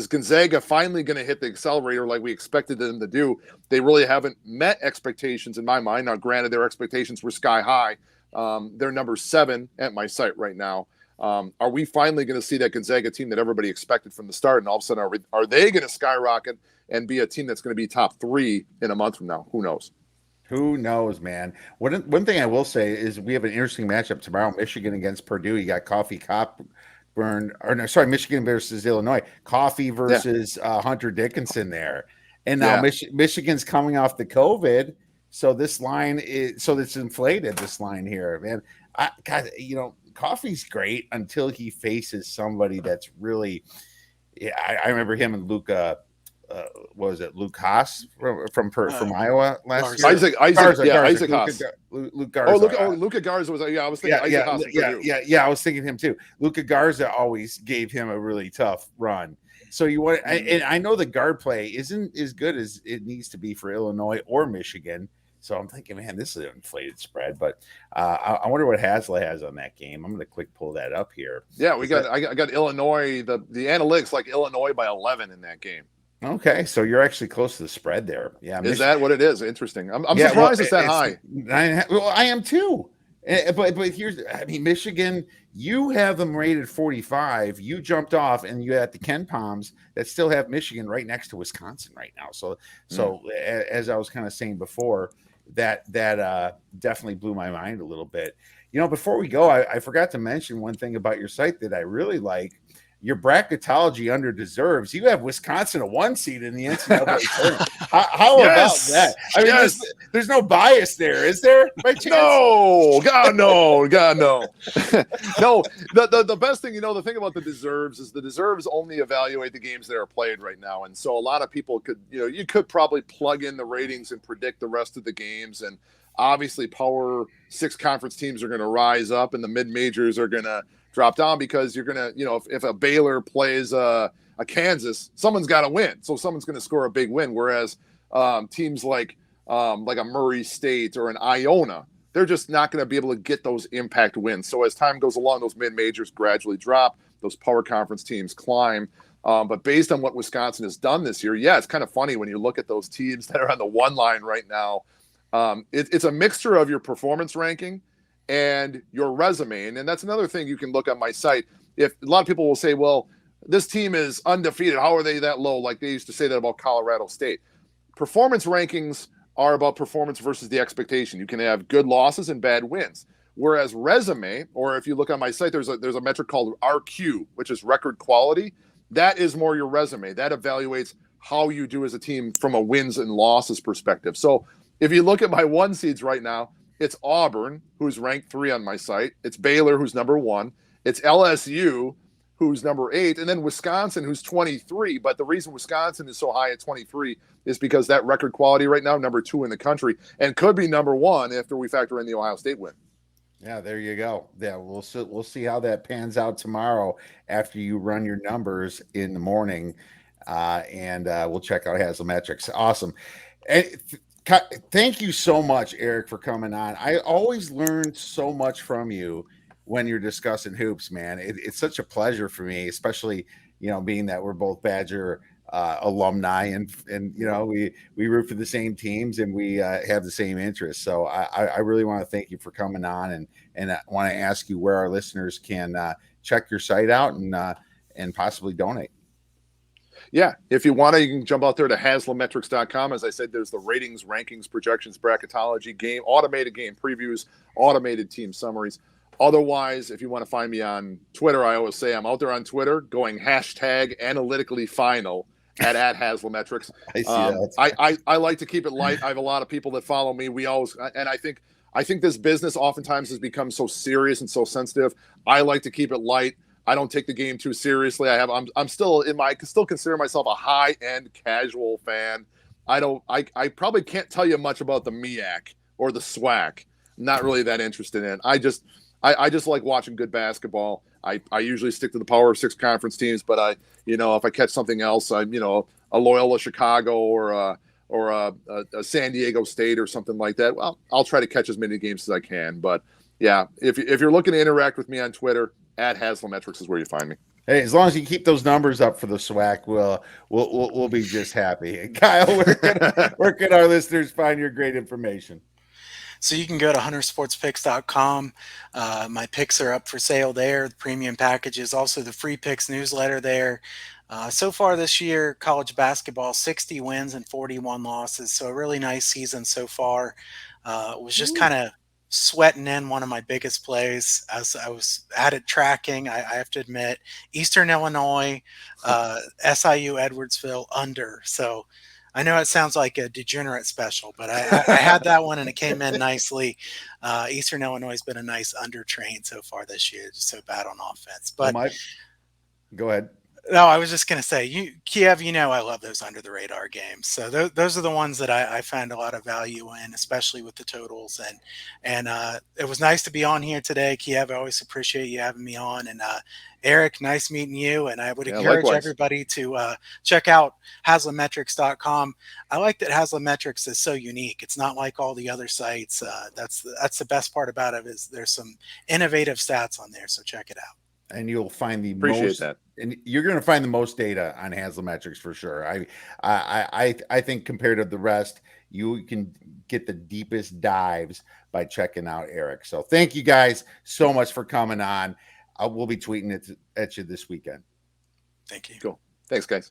Gonzaga finally going to hit the accelerator like we expected them to do? They really haven't met expectations in my mind. Now, granted, their expectations were sky high. They're number 7 at my site right now. Are we finally going to see that Gonzaga team that everybody expected from the start? And all of a sudden, are they going to skyrocket and be a team that's going to be top 3 in a month from now? Who knows? Who knows, man? One thing I will say is we have an interesting matchup tomorrow. Michigan against Purdue. You got Michigan versus Illinois. Coffee versus Hunter Dickinson there. And now Michigan's coming off the COVID. So this line it's inflated, this line here, man. Coffee's great until he faces somebody that's really. I remember him and Luca. Luke Haas from Iowa last year? Isaac Haas. Luke Garza. Luca Garza was. I was thinking Isaac Haas. I was thinking him too. Luca Garza always gave him a really tough run. So and I know the guard play isn't as good as it needs to be for Illinois or Michigan. So I'm thinking, man, this is an inflated spread. But I wonder what Haslam has on that game. I'm going to quick pull that up here. Yeah, I got Illinois. The analytics like Illinois by 11 in that game. Okay, so you're actually close to the spread there. Yeah, is that what it is? Interesting. I'm surprised it's that high. I am too. But Michigan, you have them rated 45. You jumped off, and you had the Ken Palms that still have Michigan right next to Wisconsin right now. So as I was kind of saying before, that definitely blew my mind a little bit. Before we go, I forgot to mention one thing about your site that I really like. Your bracketology under deserves. You have Wisconsin a 1 seed in the NCAA tournament. How about that? I mean, there's no bias there, is there? By chance? No, God, no. No, the best thing, the thing about the deserves is the deserves only evaluate the games that are played right now. And so a lot of people could, you could probably plug in the ratings and predict the rest of the games. And obviously Power 6 conference teams are going to rise up and the mid-majors are going to drop down, because you're gonna, if a Baylor plays a Kansas, someone's got to win, so someone's going to score a big win. Whereas teams like a Murray State or an Iona, they're just not going to be able to get those impact wins. So as time goes along, those mid majors gradually drop, those power conference teams climb. But based on what Wisconsin has done this year, it's kind of funny when you look at those teams that are on the 1 line right now. It's a mixture of your performance ranking and your resume. And that's another thing you can look on my site. If a lot of people will say, well, this team is undefeated, how are they that low? Like they used to say that about Colorado State. Performance rankings are about performance versus the expectation. You can have good losses and bad wins. Whereas resume, or if you look on my site, there's a metric called RQ, which is record quality. That is more your resume. That evaluates how you do as a team from a wins and losses perspective. So If you look at my 1 seeds right now, it's Auburn, who's ranked 3 on my site. It's Baylor, who's number 1. It's LSU, who's number 8, and then Wisconsin, who's 23. But the reason Wisconsin is so high at 23 is because that record quality right now, number 2 in the country, and could be number 1 after we factor in the Ohio State win. Yeah, there you go. Yeah, we'll see how that pans out tomorrow after you run your numbers in the morning, and we'll check out Haslametrics. Awesome. And thank you so much, Erik, for coming on. I always learn so much from you when you're discussing hoops, man. It's such a pleasure for me, especially being that we're both Badger alumni, and we root for the same teams, and we have the same interests. So I really want to thank you for coming on, and I want to ask you where our listeners can check your site out and possibly donate. Yeah, if you want to, you can jump out there to haslametrics.com. As I said, there's the ratings, rankings, projections, bracketology, automated game previews, automated team summaries. Otherwise, if you want to find me on Twitter, I always say I'm out there on Twitter going #analytically final at Haslametrics. I see that. I like to keep it light. I have a lot of people that follow me. I think this business oftentimes has become so serious and so sensitive. I like to keep it light. I don't take the game too seriously. I'm still I still consider myself a high-end casual fan. I probably can't tell you much about the MEAC or the SWAC. I'm not really that interested in it. I just like watching good basketball. I usually stick to the Power 6 conference teams, but if I catch something else, I'm a Loyola Chicago or a San Diego State or something like that. Well, I'll try to catch as many games as I can. But yeah, if you're looking to interact with me on Twitter, at Haslametrics is where you find me. Hey, as long as you keep those numbers up for the SWAC, we'll be just happy. And Kyle, where can our listeners find your great information? So you can go to huntersportspicks.com. My picks are up for sale there, the premium packages, also the free picks newsletter there. So far this year, college basketball, 60 wins and 41 losses. So a really nice season so far. Was just kind of sweating in one of my biggest plays as I was at it tracking. I have to admit, Eastern Illinois, SIU Edwardsville under. So I know it sounds like a degenerate special, but I had that one and it came in nicely. Eastern Illinois has been a nice under train so far this year, just so bad on offense. But go ahead. No, I was just going to say, Kiev, I love those under the radar games. So those are the ones that I find a lot of value in, especially with the totals. And it was nice to be on here today, Kiev. I always appreciate you having me on. And Erik, nice meeting you. And I would encourage everybody to check out Haslametrics.com. I like that Haslametrics is so unique. It's not like all the other sites. That's the best part about it is there's some innovative stats on there. So check it out. And you'll find that. And you're going to find the most data on Haslametrics for sure. I think compared to the rest, you can get the deepest dives by checking out Erik. So thank you guys so much for coming on. We'll be tweeting it at you this weekend. Thank you. Cool. Thanks, guys.